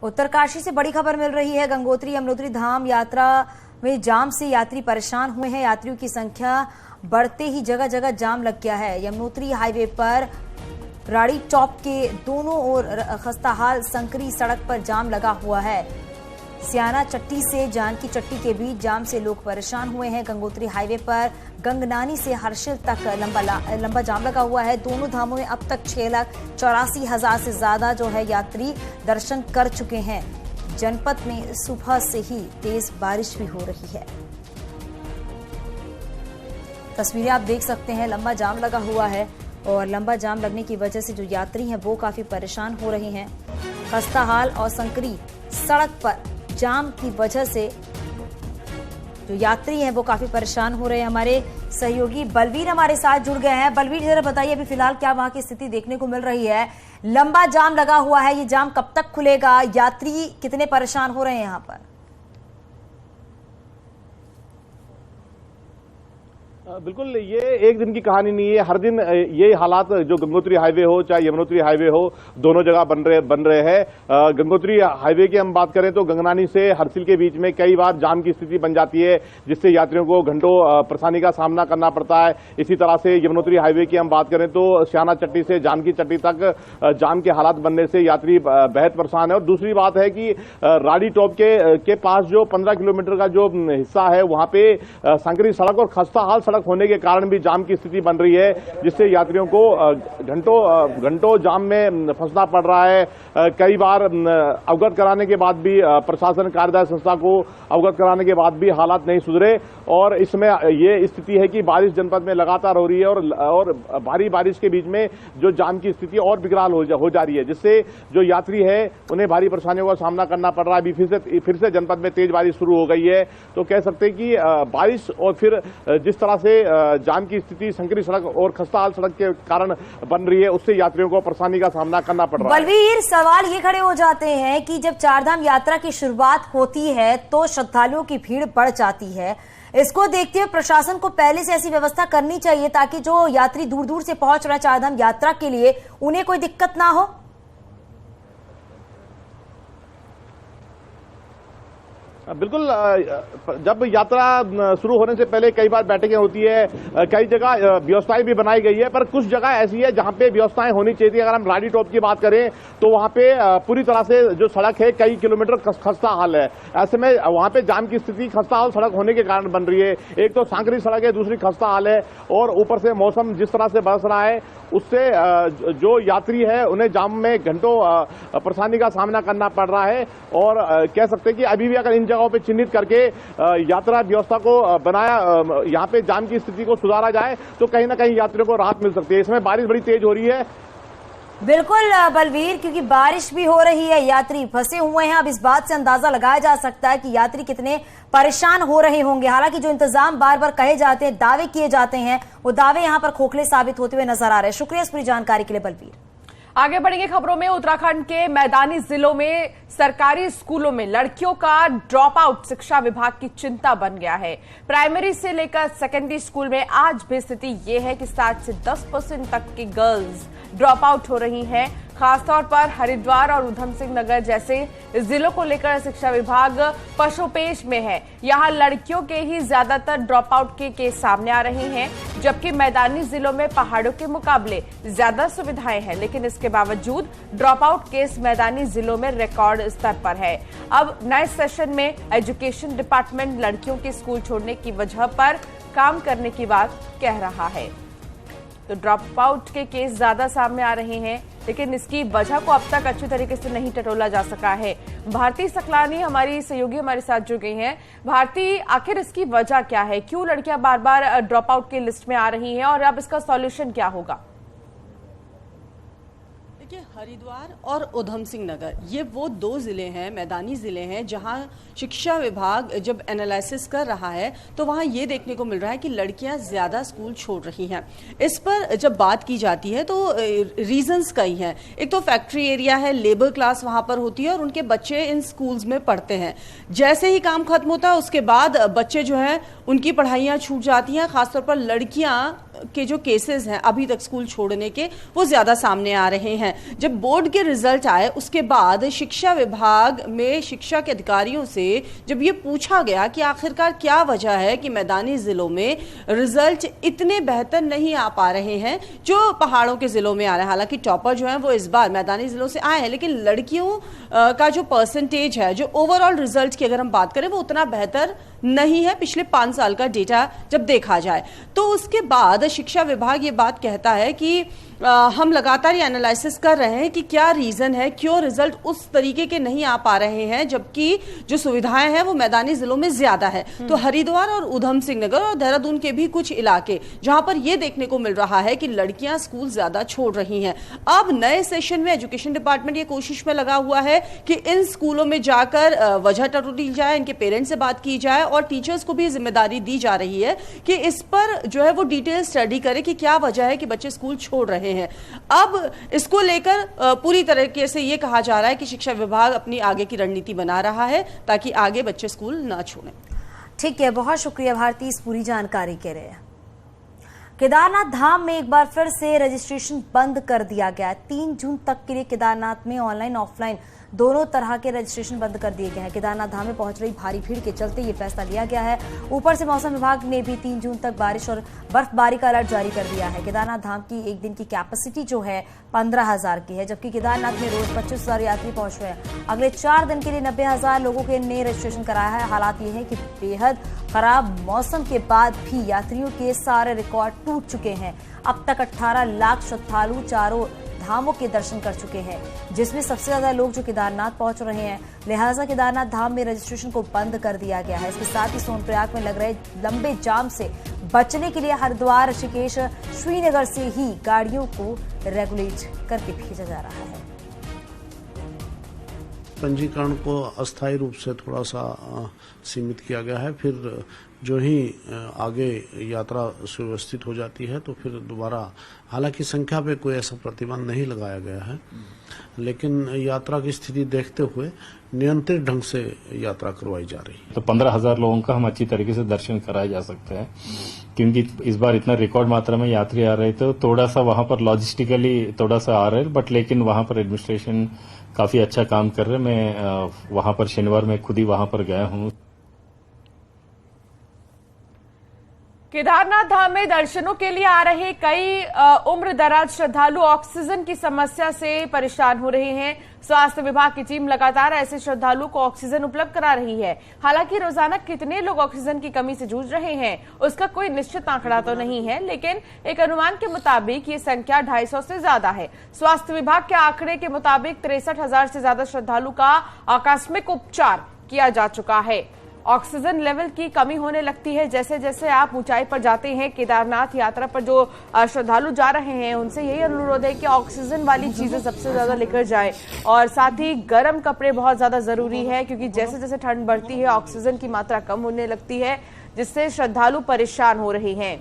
उत्तरकाशी से बड़ी खबर मिल रही है। गंगोत्री यमुनोत्री धाम यात्रा में जाम से यात्री परेशान हुए हैं। यात्रियों की संख्या बढ़ते ही जगह जगह जाम लग गया है। यमुनोत्री हाईवे पर राड़ी टॉप के दोनों ओर खस्ताहाल संकरी सड़क पर जाम लगा हुआ है। सियाना चट्टी से जानकी चट्टी के बीच जाम से लोग परेशान हुए हैं। गंगोत्री हाईवे पर गंगनानी से हर्षिल तक लंबा जाम लगा हुआ है। दोनों धामों में अब तक 6,84,000 से ज्यादा यात्री दर्शन कर चुके हैं। जनपद में सुबह से ही तेज बारिश भी हो रही है। तस्वीरें आप देख सकते हैं, लंबा जाम लगा हुआ है और लंबा जाम लगने की वजह से जो यात्री हैं वो काफी परेशान हो रहे हैं। खस्ताहाल और संकरी सड़क पर जाम की वजह से जो यात्री हैं वो काफी परेशान हो रहे हैं। हमारे सहयोगी बलवीर हमारे साथ जुड़ गए हैं। बलवीर, जरा बताइए अभी फिलहाल क्या वहां की स्थिति देखने को मिल रही है? लंबा जाम लगा हुआ है, ये जाम कब तक खुलेगा? यात्री कितने परेशान हो रहे हैं यहाँ पर? बिल्कुल, ये एक दिन की कहानी नहीं है। हर दिन ये हालात, जो गंगोत्री हाईवे हो चाहे यमुनोत्री हाईवे हो, दोनों जगह बन रहे हैं। गंगोत्री हाईवे की हम बात करें तो गंगनानी से हर्षिल के बीच में कई बार जाम की स्थिति बन जाती है, जिससे यात्रियों को घंटों परेशानी का सामना करना पड़ता है। इसी तरह से यमुनोत्री हाईवे की हम बात करें तो सियाना चट्टी से जानकी चट्टी तक जाम के हालात बनने से यात्री बेहद परेशान है। और दूसरी बात है कि राड़ी टॉप के पास जो 15 किलोमीटर का जो हिस्सा है, वहां पे संकरी सड़क और खस्ताहाल सड़क होने के कारण भी जाम की स्थिति बन रही है, जिससे यात्रियों को घंटों जाम में फंसना पड़ रहा है। कई बार अवगत कराने के बाद भी, प्रशासन कार्यदायी संस्था को अवगत कराने के बाद भी हालात नहीं सुधरे। और इसमें ये स्थिति है कि बारिश जनपद में लगातार हो रही है और भारी बारिश के बीच में जो जाम की स्थिति और बिगड़ाल हो जा रही है, जिससे जो यात्री है उन्हें भारी परेशानियों का सामना करना पड़ रहा है। अभी फिर से जनपद में तेज बारिश शुरू हो गई है। तो कह सकते हैं कि बारिश और फिर जिस तरह से जाम की स्थिति संकरी सड़क और खस्ताहाल सड़क के कारण बन रही है, उससे यात्रियों को परेशानी का सामना करना पड़ रहा है। बलवीर, सवाल ये खड़े हो जाते हैं कि जब चारधाम यात्रा की शुरुआत होती है तो श्रद्धालुओं की भीड़ बढ़ जाती है। इसको देखते हुए प्रशासन को पहले से ऐसी व्यवस्था करनी चाहिए ताकि जो यात्री दूर दूर से पहुंच रहे हैं चारधाम यात्रा के लिए, उन्हें कोई दिक्कत ना हो। बिल्कुल, जब यात्रा शुरू होने से पहले कई बार बैठकें होती है, कई जगह व्यवस्थाएं भी बनाई गई है, पर कुछ जगह ऐसी है जहां पे व्यवस्थाएं होनी चाहिए थी। अगर हम राड़ी टॉप की बात करें तो वहां पे पूरी तरह से जो सड़क है कई किलोमीटर खस्ताहाल है। ऐसे में वहां पे जाम की स्थिति खस्ताहाल सड़क होने के कारण बन रही है। एक तो सांकरी सड़क है, दूसरी खस्ताहाल है, और ऊपर से मौसम जिस तरह से बरस रहा है उससे जो यात्री है उन्हें जाम में घंटों परेशानी का सामना करना पड़ रहा है। और कह सकते हैं कि अभी भी अगर इन जगहों पे चिन्हित करके यात्रा व्यवस्था को बनाया, यहाँ पे जाम की स्थिति को सुधारा जाए तो कहीं ना कहीं यात्रियों को राहत मिल सकती है। इसमें बारिश बड़ी तेज हो रही है। बिल्कुल बलवीर, क्योंकि बारिश भी हो रही है, यात्री फंसे हुए हैं। अब इस बात से अंदाजा लगाया जा सकता है कि यात्री कितने परेशान हो रहे होंगे। हालांकि जो इंतजाम बार बार कहे जाते हैं, दावे किए जाते हैं, वो दावे यहां पर खोखले साबित होते हुए नजर आ रहे हैं। शुक्रिया इस पूरी जानकारी के लिए बलवीर। आगे बढ़ेंगे खबरों में। उत्तराखंड के मैदानी जिलों में सरकारी स्कूलों में लड़कियों का ड्रॉप आउट शिक्षा विभाग की चिंता बन गया है। प्राइमरी से लेकर सेकेंडरी स्कूल में आज भी स्थिति ये है कि 7 से 10% तक की गर्ल्स ड्रॉप आउट हो रही हैं। खासतौर पर हरिद्वार और उधम सिंह नगर जैसे जिलों को लेकर शिक्षा विभाग पशोपेश में है। यहाँ लड़कियों के ही ज्यादातर ड्रॉप आउट के केस सामने आ रहे हैं, जबकि मैदानी जिलों में पहाड़ों के मुकाबले ज्यादा सुविधाएं हैं, लेकिन इसके बावजूद ड्रॉप आउट केस मैदानी जिलों में रिकॉर्ड स्तर पर है। अब नए सेशन में एजुकेशन डिपार्टमेंट लड़कियों के स्कूल छोड़ने की वजह पर काम करने की बात कह रहा है। तो ड्रॉप आउट के केस ज्यादा सामने आ रहे हैं, लेकिन इसकी वजह को अब तक अच्छी तरीके से नहीं टटोला जा सका है। भारती सकलानी हमारी सहयोगी हमारे साथ जुड़ गई हैं। भारती, आखिर इसकी वजह क्या है? क्यों लड़कियां बार बार ड्रॉप आउट की लिस्ट में आ रही हैं और अब इसका सॉल्यूशन क्या होगा? हरिद्वार और उधम सिंह नगर ये वो 2 जिले हैं, मैदानी जिले हैं, जहां शिक्षा विभाग जब एनालिसिस कर रहा है तो वहां ये देखने को मिल रहा है कि लड़कियां ज्यादा स्कूल छोड़ रही हैं। इस पर जब बात की जाती है तो रीजंस कई हैं। एक तो फैक्ट्री एरिया है, लेबर क्लास वहां पर होती है और उनके बच्चे इन स्कूल्स में पढ़ते हैं। जैसे ही काम खत्म होता है उसके बाद बच्चे जो हैं उनकी पढ़ाइयाँ छूट जाती हैं। खासतौर पर लड़कियाँ के जो केसेस हैं अभी तक स्कूल छोड़ने के, वो ज्यादा सामने आ रहे हैं। जब बोर्ड के रिजल्ट आए उसके बाद शिक्षा विभाग में शिक्षा के अधिकारियों से जब ये पूछा गया कि आखिरकार क्या वजह है कि मैदानी जिलों में रिजल्ट इतने बेहतर नहीं आ पा रहे हैं जो पहाड़ों के जिलों में आ रहे हैं। हालांकि टॉपर जो है वो इस बार मैदानी जिलों से आए हैं, लेकिन लड़कियों का जो परसेंटेज है, जो ओवरऑल रिजल्ट की अगर हम बात करें, वो उतना बेहतर नहीं है पिछले 5 साल का डेटा जब देखा जाए। तो उसके बाद शिक्षा विभाग ये बात कहता है कि हम लगातार ये एनालिसिस कर रहे हैं कि क्या रीजन है, क्यों रिजल्ट उस तरीके के नहीं आ पा रहे हैं, जबकि जो सुविधाएं हैं वो मैदानी जिलों में ज्यादा है। तो हरिद्वार और उधम सिंह नगर और देहरादून के भी कुछ इलाके जहां पर यह देखने को मिल रहा है कि लड़कियां स्कूल ज्यादा छोड़ रही हैं। अब नए सेशन में एजुकेशन डिपार्टमेंट ये कोशिश में लगा हुआ है कि इन स्कूलों में जाकर वजह टटोली जाए, इनके पेरेंट्स से बात की जाए और टीचर्स को भी जिम्मेदारी दी जा रही है कि इस पर जो है वो डिटेल स्टडी करे कि क्या वजह है कि बच्चे स्कूल छोड़ रहे हैं। अब इसको लेकर पूरी तरीके से ये कहा जा रहा है कि शिक्षा विभाग अपनी आगे की रणनीति बना रहा है ताकि आगे बच्चे स्कूल ना छोड़ें। ठीक है, बहुत शुक्रिया भारती इस पूरी जानकारी के लिए। केदारनाथ धाम में एक बार फिर से रजिस्ट्रेशन बंद कर दिया गया है। 3 जून तक के लिए केदारनाथ में ऑनलाइन ऑफलाइन दोनों तरह के रजिस्ट्रेशन बंद कर दिए गए हैं। केदारनाथ धाम में पहुंच रही भारी भीड़ के चलते ये फैसला लिया गया है। ऊपर से मौसम विभाग ने भी 3 जून तक बारिश और बर्फबारी का अलर्ट जारी कर दिया है। केदारनाथ धाम की एक दिन की कैपेसिटी जो है 15,000 की है, जबकि केदारनाथ में रोज 25,000 यात्री पहुंच रहे हैं। अगले 4 दिन के लिए 90,000 लोगों के ने रजिस्ट्रेशन कराया है। हालात ये है कि बेहद खराब मौसम के बाद भी यात्रियों के सारे रिकॉर्ड टूट चुके हैं। अब तक 18 लाख श्रद्धालु चारों धामों के दर्शन कर चुके हैं, जिसमें सबसे ज्यादा लोग जो केदारनाथ पहुंच रहे हैं। लिहाजा केदारनाथ धाम में रजिस्ट्रेशन को बंद कर दिया गया है। इसके साथ ही सोनप्रयाग में लग रहे लंबे जाम से बचने के लिए हरिद्वार, ऋषिकेश, श्रीनगर से ही गाड़ियों को रेगुलेट करके भेजा जा रहा है। पंजीकरण को अस्थायी रूप से थोड़ा सा सीमित किया गया है। फिर जो ही आगे यात्रा सुव्यवस्थित हो जाती है तो फिर दोबारा, हालांकि संख्या पे कोई ऐसा प्रतिबंध नहीं लगाया गया है, लेकिन यात्रा की स्थिति देखते हुए नियंत्रित ढंग से यात्रा करवाई जा रही है। तो 15,000 लोगों का हम अच्छी तरीके से दर्शन कराए जा सकते हैं, क्योंकि इस बार इतना रिकॉर्ड मात्रा में यात्री आ रहे थे। तो थोड़ा सा वहां पर लॉजिस्टिकली थोड़ा सा आ रहे हैं, बट लेकिन वहां पर एडमिनिस्ट्रेशन काफी अच्छा काम कर रहे हैं। मैं वहां पर शनिवार में खुद ही वहां पर गया हूं। केदारनाथ धाम में दर्शनों के लिए आ रहे कई उम्र दराज श्रद्धालु ऑक्सीजन की समस्या से परेशान हो रहे हैं। स्वास्थ्य विभाग की टीम लगातार ऐसे श्रद्धालुओं को ऑक्सीजन उपलब्ध करा रही है। हालांकि रोजाना कितने लोग ऑक्सीजन की कमी से जूझ रहे हैं उसका कोई निश्चित आंकड़ा तो नहीं है, लेकिन एक अनुमान के मुताबिक ये संख्या 250 से ज्यादा है। स्वास्थ्य विभाग के आंकड़े के मुताबिक 63,000 से ज्यादा श्रद्धालु का आकस्मिक उपचार किया जा चुका है। ऑक्सीजन लेवल की कमी होने लगती है जैसे जैसे आप ऊंचाई पर जाते हैं। केदारनाथ यात्रा पर जो श्रद्धालु जा रहे हैं उनसे यही अनुरोध है कि ऑक्सीजन वाली चीजें सबसे ज्यादा लेकर जाएं और साथ ही गर्म कपड़े बहुत ज्यादा जरूरी है, क्योंकि जैसे जैसे ठंड बढ़ती है ऑक्सीजन की मात्रा कम होने लगती है, जिससे श्रद्धालु परेशान हो रहे हैं।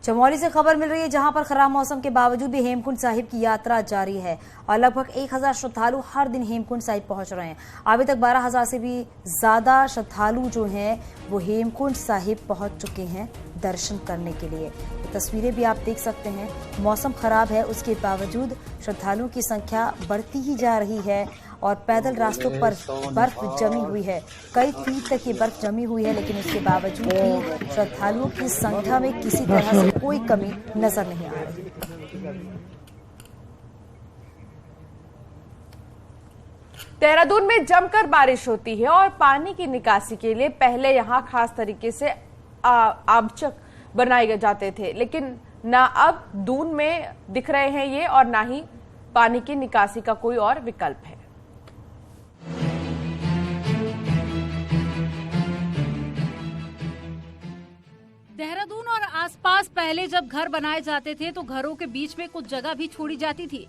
चमोली से खबर मिल रही है, जहां पर खराब मौसम के बावजूद भी हेमकुंड साहिब की यात्रा जारी है और लगभग 1,000 श्रद्धालु हर दिन हेमकुंड साहिब पहुंच रहे हैं। अभी तक 12,000 से भी ज्यादा श्रद्धालु जो हैं वो हेमकुंड साहिब पहुंच चुके हैं दर्शन करने के लिए। ये तस्वीरें भी आप देख सकते हैं। मौसम खराब है, उसके बावजूद श्रद्धालुओं की संख्या बढ़ती ही जा रही है और पैदल रास्तों पर बर्फ जमी हुई है। कई फीट तक ये बर्फ जमी हुई है, लेकिन उसके बावजूद भी श्रद्धालुओं की संख्या में किसी तरह से कोई कमी नजर नहीं आ रही। देहरादून में जमकर बारिश होती है और पानी की निकासी के लिए पहले यहां खास तरीके से आवचक बनाए जाते थे, लेकिन ना अब दून में दिख रहे हैं ये और ना ही पानी की निकासी का कोई और विकल्प है। देहरादून और आसपास पहले जब घर बनाए जाते थे तो घरों के बीच में कुछ जगह भी छोड़ी जाती थी।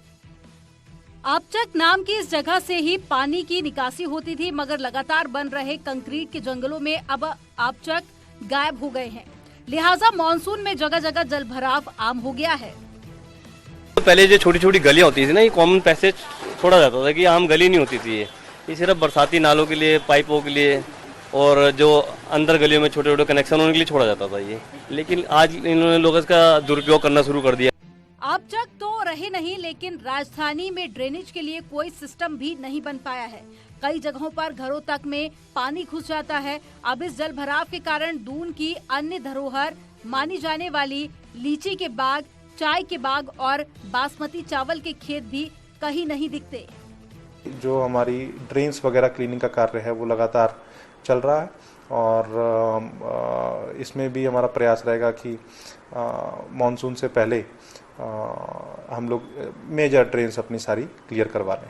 आपचक नाम की इस जगह से ही पानी की निकासी होती थी, मगर लगातार बन रहे कंक्रीट के जंगलों में अब आपचक गायब हो गए हैं। लिहाजा मानसून में जगह जगह जल भराव आम हो गया है। पहले जो छोटी छोटी गलियां होती थी ना, ये कॉमन पैसेज छोड़ा जाता था कि आम गली नहीं होती थी। ये सिर्फ बरसाती नालों के लिए, पाइपों के लिए और जो अंदर गलियों में छोटे छोटे कनेक्शन होने के लिए छोड़ा जाता था ये, लेकिन आज इन्होंने लोग इसका दुरुपयोग करना शुरू कर दिया। अब तक तो रहे नहीं, लेकिन राजधानी में ड्रेनेज के लिए कोई सिस्टम भी नहीं बन पाया है। कई जगहों पर घरों तक में पानी घुस जाता है। अब इस जल भराव के कारण दून की अन्य धरोहर मानी जाने वाली लीची के बाग, चाय के बाग और बासमती चावल के खेत भी कहीं नहीं दिखते। जो हमारी ड्रेन्स वगैरह क्लीनिंग का कार्य है वो लगातार चल रहा है और इसमें भी हमारा प्रयास रहेगा कि मॉनसून से पहले हम लोग मेजर ड्रेन्स अपनी सारी क्लियर करवा लें।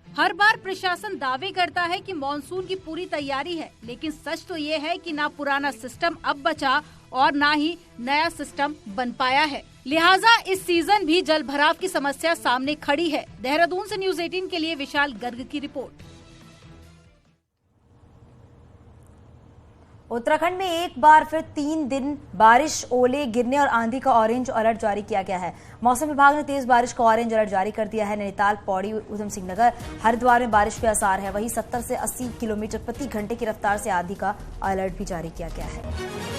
हर बार प्रशासन दावे करता है कि मॉनसून की पूरी तैयारी है, लेकिन सच तो ये है कि ना पुराना सिस्टम अब बचा और ना ही नया सिस्टम बन पाया है। लिहाजा इस सीजन भी जल भराव की समस्या सामने खड़ी है। देहरादून से न्यूज़ 18 के लिए विशाल गर्ग की रिपोर्ट। उत्तराखंड में एक बार फिर 3 दिन बारिश, ओले गिरने और आंधी का ऑरेंज अलर्ट जारी किया गया है। मौसम विभाग ने तेज बारिश का ऑरेंज अलर्ट जारी कर दिया है। नैनीताल, पौड़ी, ऊधम सिंह नगर, हरिद्वार में बारिश के आसार है। वहीं 70 से 80 किलोमीटर प्रति घंटे की रफ्तार से आंधी का अलर्ट भी जारी किया गया है।